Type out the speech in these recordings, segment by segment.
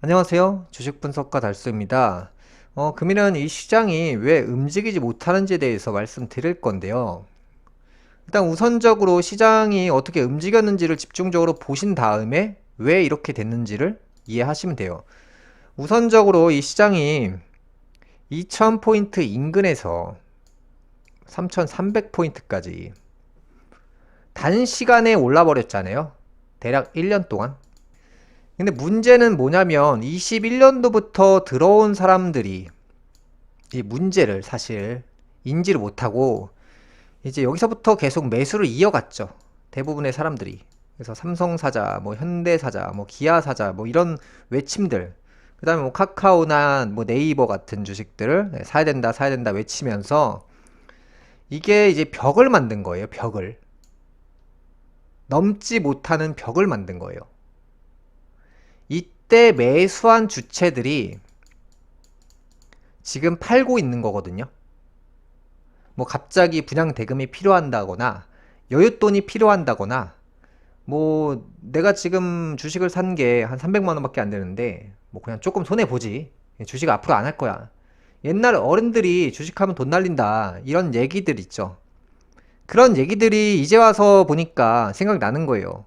안녕하세요. 주식 분석가 달수입니다. 금일은 이 시장이 왜 움직이지 못하는지에 대해서 말씀드릴 건데요. 일단 우선적으로 시장이 어떻게 움직였는지를 집중적으로 보신 다음에 왜 이렇게 됐는지를 이해하시면 돼요. 우선적으로 이 시장이 2000포인트 인근에서 3300포인트까지 단시간에 올라버렸잖아요. 대략 1년 동안. 근데 문제는 뭐냐면 21년도부터 들어온 사람들이 이 문제를 사실 인지를 못하고 이제 여기서부터 계속 매수를 이어갔죠. 대부분의 사람들이. 그래서 삼성사자, 뭐 현대사자, 뭐 기아사자, 뭐 이런 외침들. 그 다음에 뭐 카카오나 뭐 네이버 같은 주식들을 사야 된다, 사야 된다 외치면서 이게 이제 벽을 만든 거예요. 벽을. 넘지 못하는 벽을 만든 거예요. 이때 매수한 주체들이 지금 팔고 있는 거거든요. 뭐 갑자기 분양 대금이 필요한다거나 여윳돈이 필요한다거나 뭐 내가 지금 주식을 산 게 한 300만 원밖에 안 되는데 뭐 그냥 조금 손해 보지. 주식 앞으로 안 할 거야. 옛날 어른들이 주식하면 돈 날린다. 이런 얘기들 있죠. 그런 얘기들이 이제 와서 보니까 생각나는 거예요.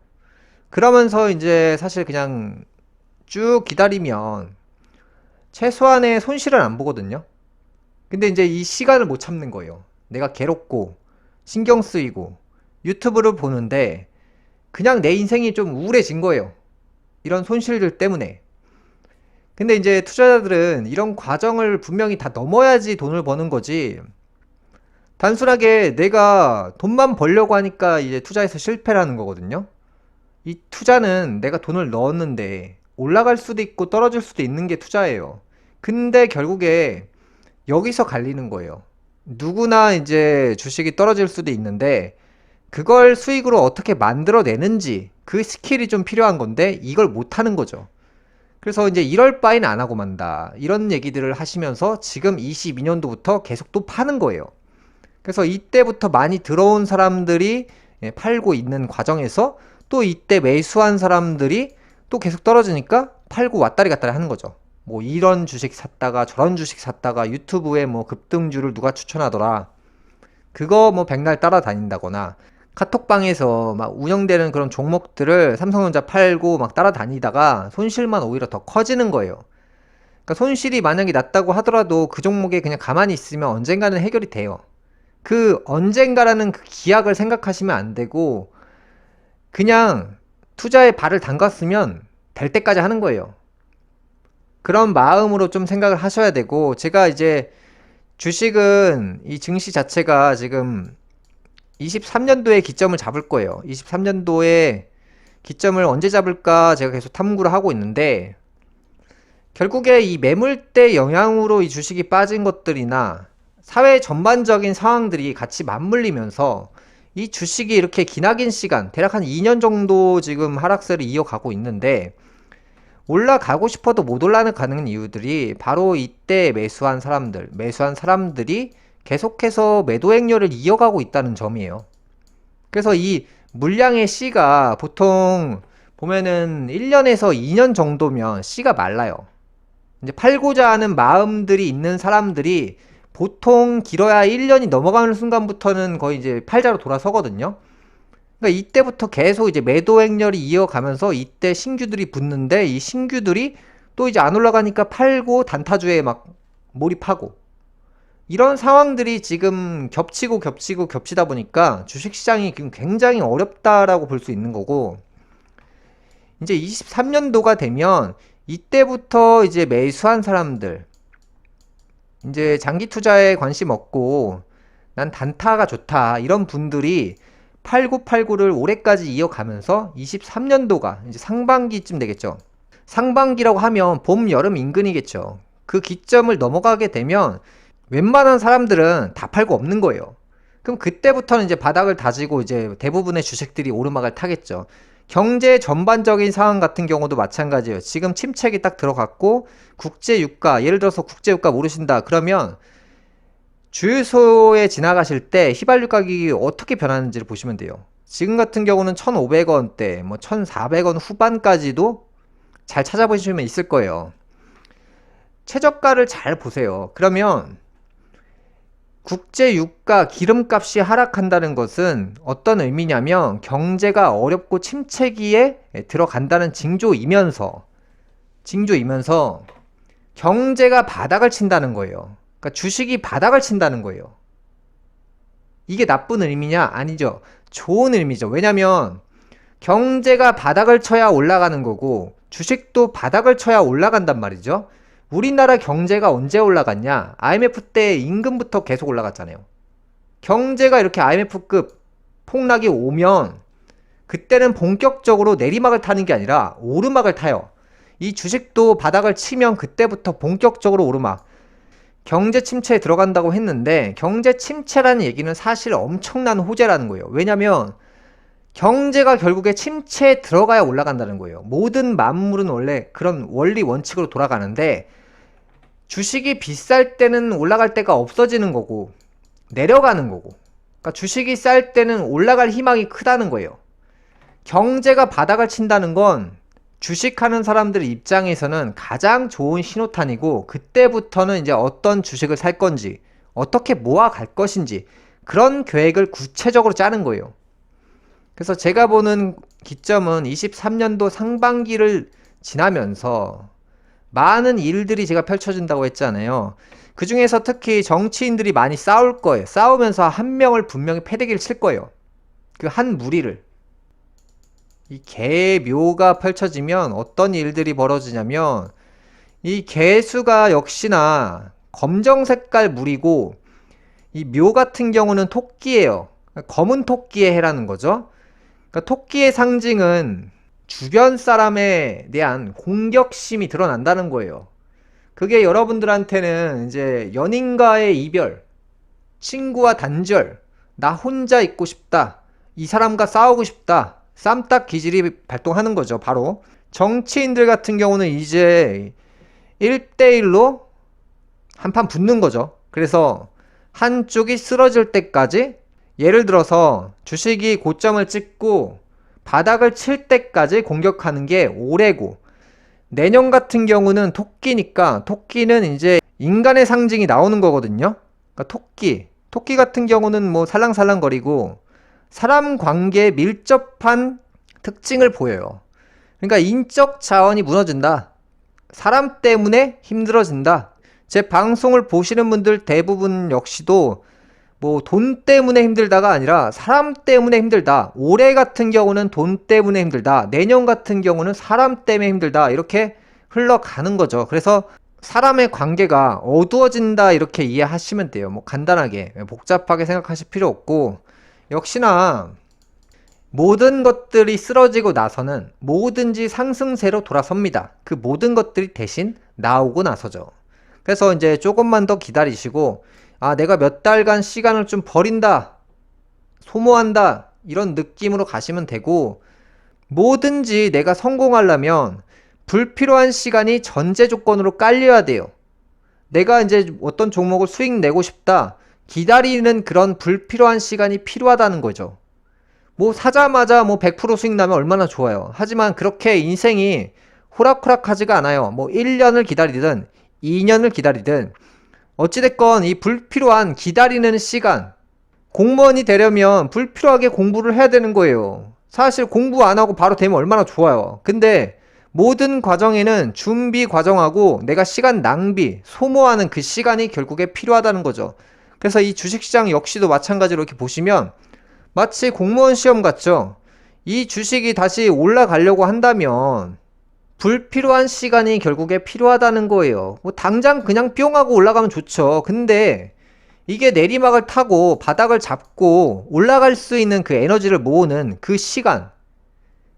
그러면서 이제 사실 그냥 쭉 기다리면 최소한의 손실은 안 보거든요. 근데 이제 이 시간을 못 참는 거예요. 내가 괴롭고 신경 쓰이고 유튜브를 보는데 그냥 내 인생이 좀 우울해진 거예요. 이런 손실들 때문에. 근데 이제 투자자들은 이런 과정을 분명히 다 넘어야지 돈을 버는 거지. 단순하게 내가 돈만 벌려고 하니까 이제 투자에서 실패라는 거거든요. 이 투자는 내가 돈을 넣었는데 올라갈 수도 있고 떨어질 수도 있는 게 투자예요. 근데 결국에 여기서 갈리는 거예요. 누구나 이제 주식이 떨어질 수도 있는데 그걸 수익으로 어떻게 만들어내는지 그 스킬이 좀 필요한 건데 이걸 못하는 거죠. 그래서 이제 이럴 바에는 안 하고 만다. 이런 얘기들을 하시면서 지금 22년도부터 계속 또 파는 거예요. 그래서 이때부터 많이 들어온 사람들이 팔고 있는 과정에서 또 이때 매수한 사람들이 또 계속 떨어지니까 팔고 왔다리 갔다리 하는 거죠. 뭐 이런 주식 샀다가 저런 주식 샀다가 유튜브에 뭐 급등주를 누가 추천하더라. 그거 뭐 백날 따라다닌다거나 카톡방에서 막 운영되는 그런 종목들을 삼성전자 팔고 막 따라다니다가 손실만 오히려 더 커지는 거예요. 그러니까 손실이 만약에 났다고 하더라도 그 종목에 그냥 가만히 있으면 언젠가는 해결이 돼요. 그 언젠가라는 그 기약을 생각하시면 안 되고 그냥 투자에 발을 담갔으면 될 때까지 하는 거예요. 그런 마음으로 좀 생각을 하셔야 되고 제가 이제 주식은 이 증시 자체가 지금 23년도에 기점을 잡을 거예요. 23년도에 기점을 언제 잡을까 제가 계속 탐구를 하고 있는데 결국에 이 매물대 영향으로 이 주식이 빠진 것들이나 사회 전반적인 상황들이 같이 맞물리면서 이 주식이 이렇게 기나긴 시간, 대략 한 2년 정도 지금 하락세를 이어가고 있는데 올라가고 싶어도 못 올라가는 이유들이 바로 이때 매수한 사람들이 계속해서 매도 행렬을 이어가고 있다는 점이에요. 그래서 이 물량의 C가 보통 보면은 1년에서 2년 정도면 C가 말라요. 이제 팔고자 하는 마음들이 있는 사람들이 보통 길어야 1년이 넘어가는 순간부터는 거의 이제 팔자로 돌아서거든요. 그러니까 이때부터 계속 이제 매도 행렬이 이어가면서 이때 신규들이 붙는데 이 신규들이 또 이제 안 올라가니까 팔고 단타주에 막 몰입하고 이런 상황들이 지금 겹치고 겹치다 보니까 주식시장이 지금 굉장히 어렵다라고 볼 수 있는 거고 이제 23년도가 되면 이때부터 이제 매수한 사람들 이제 장기 투자에 관심 없고 난 단타가 좋다 이런 분들이 8989를 올해까지 이어가면서 23년도가 이제 상반기쯤 되겠죠. 상반기라고 하면 봄, 여름 인근이겠죠. 그 기점을 넘어가게 되면 웬만한 사람들은 다 팔고 없는 거예요. 그럼 그때부터는 이제 바닥을 다지고 이제 대부분의 주식들이 오르막을 타겠죠. 경제 전반적인 상황 같은 경우도 마찬가지예요. 지금 침체기 딱 들어갔고 국제유가, 예를 들어서 국제유가 모르신다 그러면 주유소에 지나가실 때 휘발유 가격이 어떻게 변하는지를 보시면 돼요. 지금 같은 경우는 1,500원대, 뭐 1,400원 후반까지도 잘 찾아보시면 있을 거예요. 최저가를 잘 보세요. 그러면 국제 유가 기름값이 하락한다는 것은 어떤 의미냐면 경제가 어렵고 침체기에 들어간다는 징조이면서 경제가 바닥을 친다는 거예요. 그러니까 주식이 바닥을 친다는 거예요. 이게 나쁜 의미냐? 아니죠. 좋은 의미죠. 왜냐면 경제가 바닥을 쳐야 올라가는 거고 주식도 바닥을 쳐야 올라간단 말이죠. 우리나라 경제가 언제 올라갔냐? IMF 때 임금부터 계속 올라갔잖아요. 경제가 이렇게 IMF급 폭락이 오면 그때는 본격적으로 내리막을 타는 게 아니라 오르막을 타요. 이 주식도 바닥을 치면 그때부터 본격적으로 오르막. 경제 침체에 들어간다고 했는데 경제 침체라는 얘기는 사실 엄청난 호재라는 거예요. 왜냐면 경제가 결국에 침체에 들어가야 올라간다는 거예요. 모든 만물은 원래 그런 원리 원칙으로 돌아가는데 주식이 비쌀 때는 올라갈 때가 없어지는 거고 내려가는 거고, 그러니까 주식이 쌀 때는 올라갈 희망이 크다는 거예요. 경제가 바닥을 친다는 건 주식하는 사람들 입장에서는 가장 좋은 신호탄이고 그때부터는 이제 어떤 주식을 살 건지 어떻게 모아 갈 것인지 그런 계획을 구체적으로 짜는 거예요. 그래서 제가 보는 기점은 23년도 상반기를 지나면서 많은 일들이 제가 펼쳐진다고 했잖아요. 그 중에서 특히 정치인들이 많이 싸울 거예요. 싸우면서 한 명을 분명히 패대기를 칠 거예요. 그 한 무리를. 이 개묘가 펼쳐지면 어떤 일들이 벌어지냐면 이 개수가 역시나 검정 색깔 물이고 이 묘 같은 경우는 토끼예요. 검은 토끼의 해라는 거죠. 그러니까 토끼의 상징은 주변 사람에 대한 공격심이 드러난다는 거예요. 그게 여러분들한테는 이제 연인과의 이별, 친구와 단절, 나 혼자 있고 싶다, 이 사람과 싸우고 싶다, 쌈딱 기질이 발동하는 거죠. 바로 정치인들 같은 경우는 이제 1대1로 한판 붙는 거죠. 그래서 한쪽이 쓰러질 때까지, 예를 들어서 주식이 고점을 찍고 바닥을 칠 때까지 공격하는 게 올해고, 내년 같은 경우는 토끼니까 토끼는 이제 인간의 상징이 나오는 거거든요. 그러니까 토끼 같은 경우는 뭐 살랑살랑거리고 사람 관계에 밀접한 특징을 보여요. 그러니까 인적 자원이 무너진다. 사람 때문에 힘들어진다. 제 방송을 보시는 분들 대부분 역시도 뭐 돈 때문에 힘들다가 아니라 사람 때문에 힘들다. 올해 같은 경우는 돈 때문에 힘들다. 내년 같은 경우는 사람 때문에 힘들다. 이렇게 흘러가는 거죠. 그래서 사람의 관계가 어두워진다 이렇게 이해하시면 돼요. 뭐 간단하게 복잡하게 생각하실 필요 없고, 역시나 모든 것들이 쓰러지고 나서는 뭐든지 상승세로 돌아섭니다. 그 모든 것들이 대신 나오고 나서죠. 그래서 이제 조금만 더 기다리시고, 아, 내가 몇 달간 시간을 좀 버린다, 소모한다, 이런 느낌으로 가시면 되고, 뭐든지 내가 성공하려면 불필요한 시간이 전제 조건으로 깔려야 돼요. 내가 이제 어떤 종목을 수익 내고 싶다, 기다리는 그런 불필요한 시간이 필요하다는 거죠. 뭐 사자마자 뭐 100% 수익 나면 얼마나 좋아요. 하지만 그렇게 인생이 호락호락하지가 않아요. 뭐 1년을 기다리든 2년을 기다리든 어찌됐건 이 불필요한 기다리는 시간, 공무원이 되려면 불필요하게 공부를 해야 되는 거예요. 사실 공부 안 하고 바로 되면 얼마나 좋아요. 근데 모든 과정에는 준비 과정하고 내가 시간 낭비, 소모하는 그 시간이 결국에 필요하다는 거죠. 그래서 이 주식시장 역시도 마찬가지로 이렇게 보시면 마치 공무원 시험 같죠. 이 주식이 다시 올라가려고 한다면 불필요한 시간이 결국에 필요하다는 거예요. 뭐 당장 그냥 뿅 하고 올라가면 좋죠. 근데 이게 내리막을 타고 바닥을 잡고 올라갈 수 있는 그 에너지를 모으는 그 시간,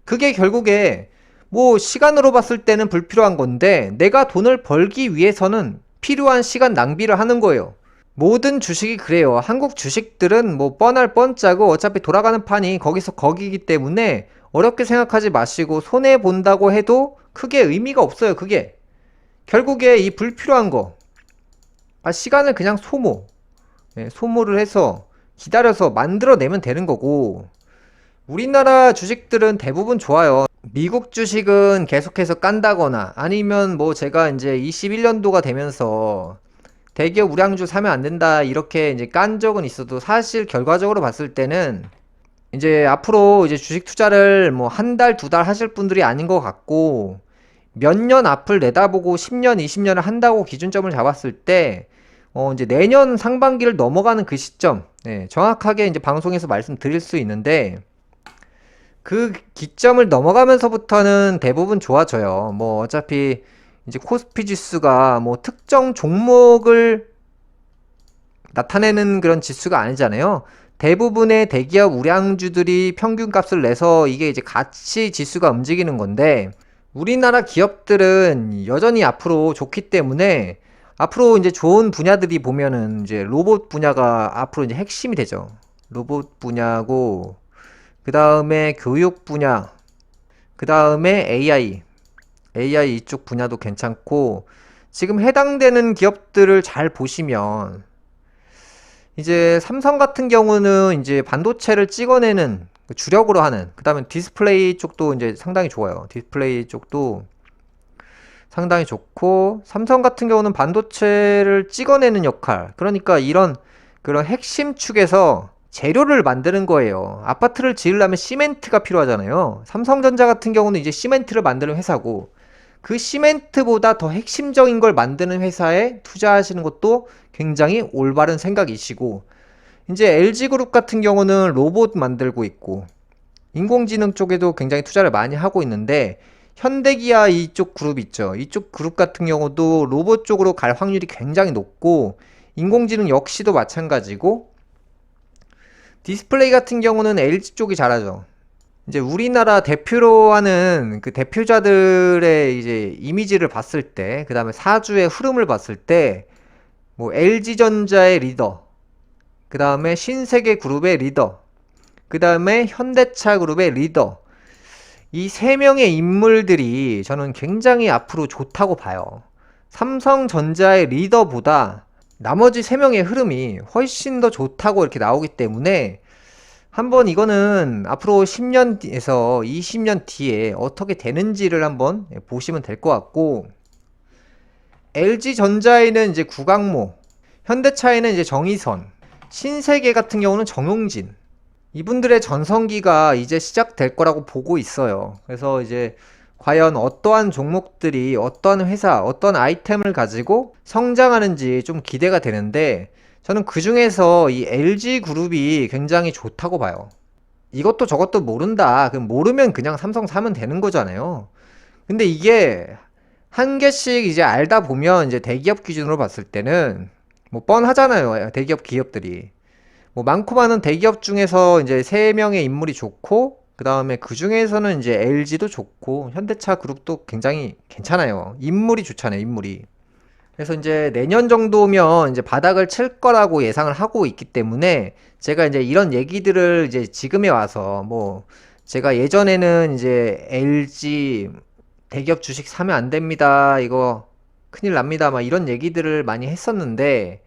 그게 결국에 뭐 시간으로 봤을 때는 불필요한 건데 내가 돈을 벌기 위해서는 필요한 시간 낭비를 하는 거예요. 모든 주식이 그래요. 한국 주식들은 뭐 뻔할 뻔짜고 어차피 돌아가는 판이 거기서 거기기 때문에 어렵게 생각하지 마시고, 손해 본다고 해도 크게 의미가 없어요. 그게 결국에 이 불필요한 거, 시간을 그냥 소모를 해서 기다려서 만들어내면 되는 거고, 우리나라 주식들은 대부분 좋아요. 미국 주식은 계속해서 깐다거나 아니면 뭐 제가 이제 21년도가 되면서 대기업 우량주 사면 안 된다 이렇게 이제 깐 적은 있어도 사실 결과적으로 봤을 때는 이제 앞으로 이제 주식 투자를 뭐 한 달, 두 달 하실 분들이 아닌 것 같고 몇 년 앞을 내다보고 10년, 20년을 한다고 기준점을 잡았을 때 이제 내년 상반기를 넘어가는 그 시점, 정확하게 이제 방송에서 말씀드릴 수 있는데 그 기점을 넘어가면서부터는 대부분 좋아져요. 뭐 어차피 이제 코스피 지수가 뭐 특정 종목을 나타내는 그런 지수가 아니잖아요. 대부분의 대기업 우량주들이 평균값을 내서 이게 이제 같이 지수가 움직이는 건데 우리나라 기업들은 여전히 앞으로 좋기 때문에 앞으로 이제 좋은 분야들이 보면은 이제 로봇 분야가 앞으로 이제 핵심이 되죠. 로봇 분야고 그 다음에 교육 분야, 그 다음에 AI 이쪽 분야도 괜찮고 지금 해당되는 기업들을 잘 보시면 이제 삼성 같은 경우는 이제 반도체를 찍어내는 주력으로 하는 그 다음에 디스플레이 쪽도 이제 상당히 좋아요. 디스플레이 쪽도 상당히 좋고 삼성 같은 경우는 반도체를 찍어내는 역할 그러니까 이런 그런 핵심 축에서 재료를 만드는 거예요. 아파트를 지으려면 시멘트가 필요하잖아요. 삼성전자 같은 경우는 이제 시멘트를 만드는 회사고 그 시멘트보다 더 핵심적인 걸 만드는 회사에 투자하시는 것도 굉장히 올바른 생각이시고 이제 LG그룹 같은 경우는 로봇 만들고 있고 인공지능 쪽에도 굉장히 투자를 많이 하고 있는데 현대기아 이쪽 그룹 있죠. 이쪽 그룹 같은 경우도 로봇 쪽으로 갈 확률이 굉장히 높고 인공지능 역시도 마찬가지고 디스플레이 같은 경우는 LG 쪽이 잘하죠. 이제 우리나라 대표로 하는 그 대표자들의 이제 이미지를 봤을 때, 그 다음에 사주의 흐름을 봤을 때, 뭐 LG전자의 리더, 그 다음에 신세계그룹의 리더, 그 다음에 현대차 그룹의 리더, 이 세 명의 인물들이 저는 굉장히 앞으로 좋다고 봐요. 삼성전자의 리더보다 나머지 세 명의 흐름이 훨씬 더 좋다고 이렇게 나오기 때문에 한번 이거는 앞으로 10년에서 20년 뒤에 어떻게 되는지를 한번 보시면 될 것 같고 LG전자에는 이제 구강모, 현대차에는 이제 정의선, 신세계 같은 경우는 정용진 이분들의 전성기가 이제 시작될 거라고 보고 있어요. 그래서 이제 과연 어떠한 종목들이 어떠한 회사, 어떤 아이템을 가지고 성장하는지 좀 기대가 되는데 저는 그 중에서 이 LG그룹이 굉장히 좋다고 봐요. 이것도 저것도 모른다. 그럼 모르면 그냥 삼성 사면 되는 거잖아요. 근데 이게 한 개씩 이제 알다 보면 이제 대기업 기준으로 봤을 때는 뭐 뻔하잖아요. 대기업 기업들이. 뭐 많고 많은 대기업 중에서 이제 세 명의 인물이 좋고 그 다음에 그 중에서는 이제 LG도 좋고 현대차 그룹도 굉장히 괜찮아요. 인물이 좋잖아요, 인물이. 그래서 이제 내년 정도면 이제 바닥을 칠 거라고 예상을 하고 있기 때문에 제가 이제 이런 얘기들을 이제 지금에 와서 뭐 제가 예전에는 이제 LG 대기업 주식 사면 안 됩니다. 이거 큰일 납니다. 막 이런 얘기들을 많이 했었는데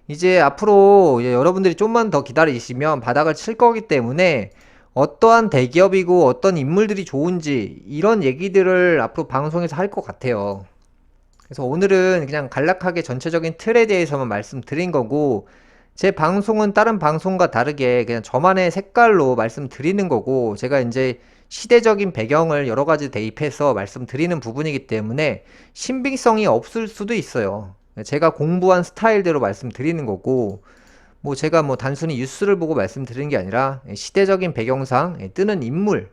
이제 앞으로 이제 여러분들이 좀만 더 기다리시면 바닥을 칠 거기 때문에 어떠한 대기업이고 어떤 인물들이 좋은지 이런 얘기들을 앞으로 방송에서 할 것 같아요. 그래서 오늘은 그냥 간략하게 전체적인 틀에 대해서만 말씀드린 거고 제 방송은 다른 방송과 다르게 그냥 저만의 색깔로 말씀드리는 거고 제가 이제 시대적인 배경을 여러 가지 대입해서 말씀드리는 부분이기 때문에 신빙성이 없을 수도 있어요. 제가 공부한 스타일대로 말씀드리는 거고 뭐 제가 뭐 단순히 뉴스를 보고 말씀드리는 게 아니라 시대적인 배경상 뜨는 인물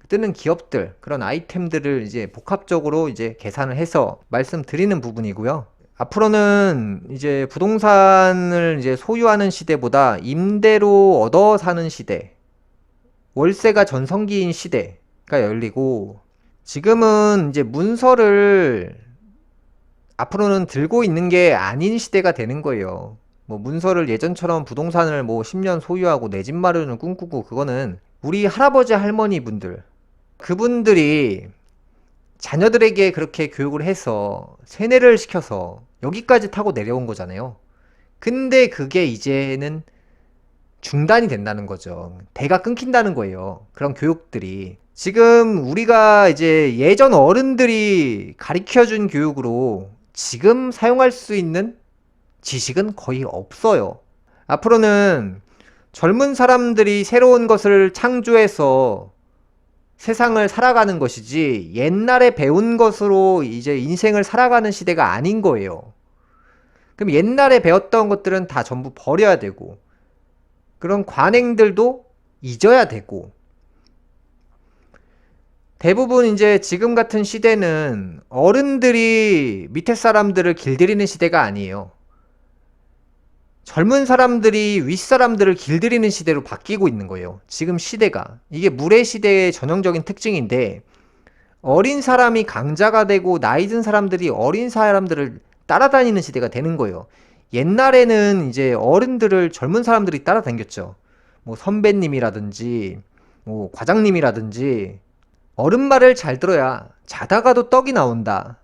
뜨는 기업들 그런 아이템들을 이제 복합적으로 이제 계산을 해서 말씀드리는 부분이고요. 앞으로는 이제 부동산을 이제 소유하는 시대보다 임대로 얻어 사는 시대, 월세가 전성기인 시대가 열리고 지금은 이제 문서를 앞으로는 들고 있는 게 아닌 시대가 되는 거예요. 뭐 문서를 예전처럼 부동산을 뭐 10년 소유하고 내 집 마련을 꿈꾸고 그거는 우리 할아버지 할머니 분들 그분들이 자녀들에게 그렇게 교육을 해서 세뇌를 시켜서 여기까지 타고 내려온 거잖아요. 근데 그게 이제는 중단이 된다는 거죠. 대가 끊긴다는 거예요. 그런 교육들이. 지금 우리가 이제 예전 어른들이 가르쳐 준 교육으로 지금 사용할 수 있는 지식은 거의 없어요. 앞으로는 젊은 사람들이 새로운 것을 창조해서 세상을 살아가는 것이지 옛날에 배운 것으로 이제 인생을 살아가는 시대가 아닌 거예요. 그럼 옛날에 배웠던 것들은 다 전부 버려야 되고, 그런 관행들도 잊어야 되고, 대부분 이제 지금 같은 시대는 어른들이 밑에 사람들을 길들이는 시대가 아니에요. 젊은 사람들이 윗사람들을 길들이는 시대로 바뀌고 있는 거예요. 지금 시대가. 이게 물의 시대의 전형적인 특징인데, 어린 사람이 강자가 되고 나이 든 사람들이 어린 사람들을 따라다니는 시대가 되는 거예요. 옛날에는 이제 어른들을 젊은 사람들이 따라다녔죠. 뭐 선배님이라든지 뭐 과장님이라든지 어른 말을 잘 들어야 자다가도 떡이 나온다.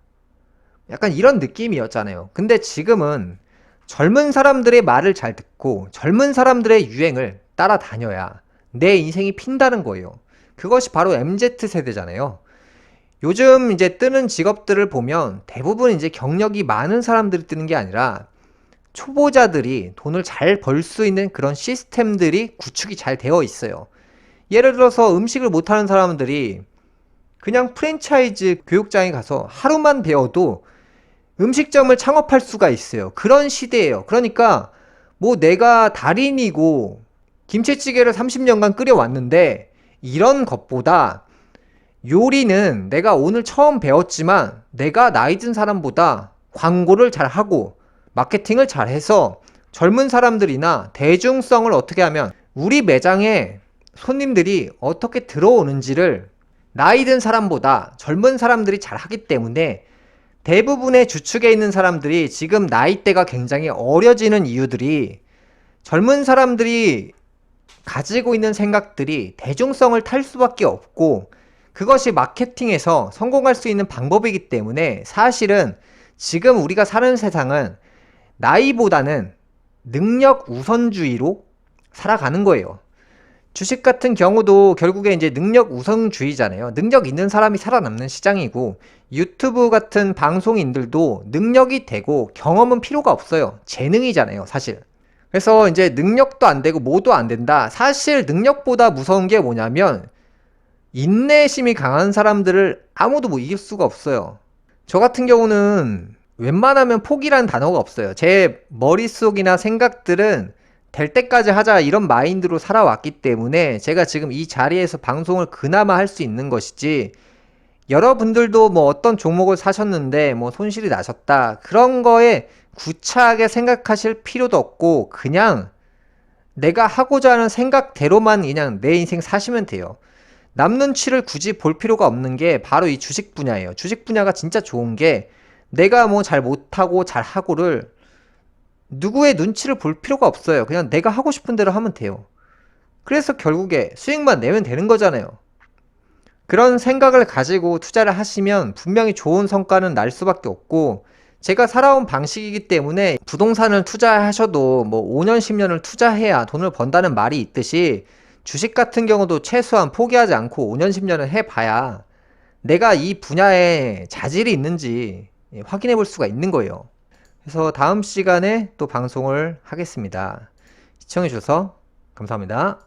약간 이런 느낌이었잖아요. 근데 지금은 젊은 사람들의 말을 잘 듣고 젊은 사람들의 유행을 따라다녀야 내 인생이 핀다는 거예요. 그것이 바로 MZ 세대잖아요. 요즘 이제 뜨는 직업들을 보면 대부분 이제 경력이 많은 사람들이 뜨는 게 아니라 초보자들이 돈을 잘 벌 수 있는 그런 시스템들이 구축이 잘 되어 있어요. 예를 들어서 음식을 못하는 사람들이 그냥 프랜차이즈 교육장에 가서 하루만 배워도 음식점을 창업할 수가 있어요. 그런 시대예요. 그러니까 뭐 내가 달인이고 김치찌개를 30년간 끓여왔는데 이런 것보다 요리는 내가 오늘 처음 배웠지만 내가 나이 든 사람보다 광고를 잘 하고 마케팅을 잘 해서 젊은 사람들이나 대중성을 어떻게 하면 우리 매장에 손님들이 어떻게 들어오는지를 나이 든 사람보다 젊은 사람들이 잘 하기 때문에 대부분의 주축에 있는 사람들이 지금 나이대가 굉장히 어려지는 이유들이 젊은 사람들이 가지고 있는 생각들이 대중성을 탈 수밖에 없고 그것이 마케팅에서 성공할 수 있는 방법이기 때문에 사실은 지금 우리가 사는 세상은 나이보다는 능력 우선주의로 살아가는 거예요. 주식 같은 경우도 결국에 이제 능력 우선주의잖아요. 능력 있는 사람이 살아남는 시장이고 유튜브 같은 방송인들도 능력이 되고 경험은 필요가 없어요. 재능이잖아요, 사실. 그래서 이제 능력도 안 되고 뭐도 안 된다. 사실 능력보다 무서운 게 뭐냐면 인내심이 강한 사람들을 아무도 뭐 이길 수가 없어요. 저 같은 경우는 웬만하면 포기라는 단어가 없어요. 제 머릿속이나 생각들은 될 때까지 하자 이런 마인드로 살아왔기 때문에 제가 지금 이 자리에서 방송을 그나마 할 수 있는 것이지, 여러분들도 뭐 어떤 종목을 사셨는데 뭐 손실이 나셨다 그런 거에 구차하게 생각하실 필요도 없고 그냥 내가 하고자 하는 생각대로만 그냥 내 인생 사시면 돼요. 남 눈치를 굳이 볼 필요가 없는 게 바로 이 주식 분야예요. 주식 분야가 진짜 좋은 게 내가 뭐 잘 못하고 잘 하고를 누구의 눈치를 볼 필요가 없어요. 그냥 내가 하고 싶은 대로 하면 돼요. 그래서 결국에 수익만 내면 되는 거잖아요. 그런 생각을 가지고 투자를 하시면 분명히 좋은 성과는 날 수밖에 없고, 제가 살아온 방식이기 때문에 부동산을 투자하셔도 뭐 5년, 10년을 투자해야 돈을 번다는 말이 있듯이 주식 같은 경우도 최소한 포기하지 않고 5년, 10년을 해봐야 내가 이 분야에 자질이 있는지 확인해 볼 수가 있는 거예요. 그래서 다음 시간에 또 방송을 하겠습니다. 시청해 주셔서 감사합니다.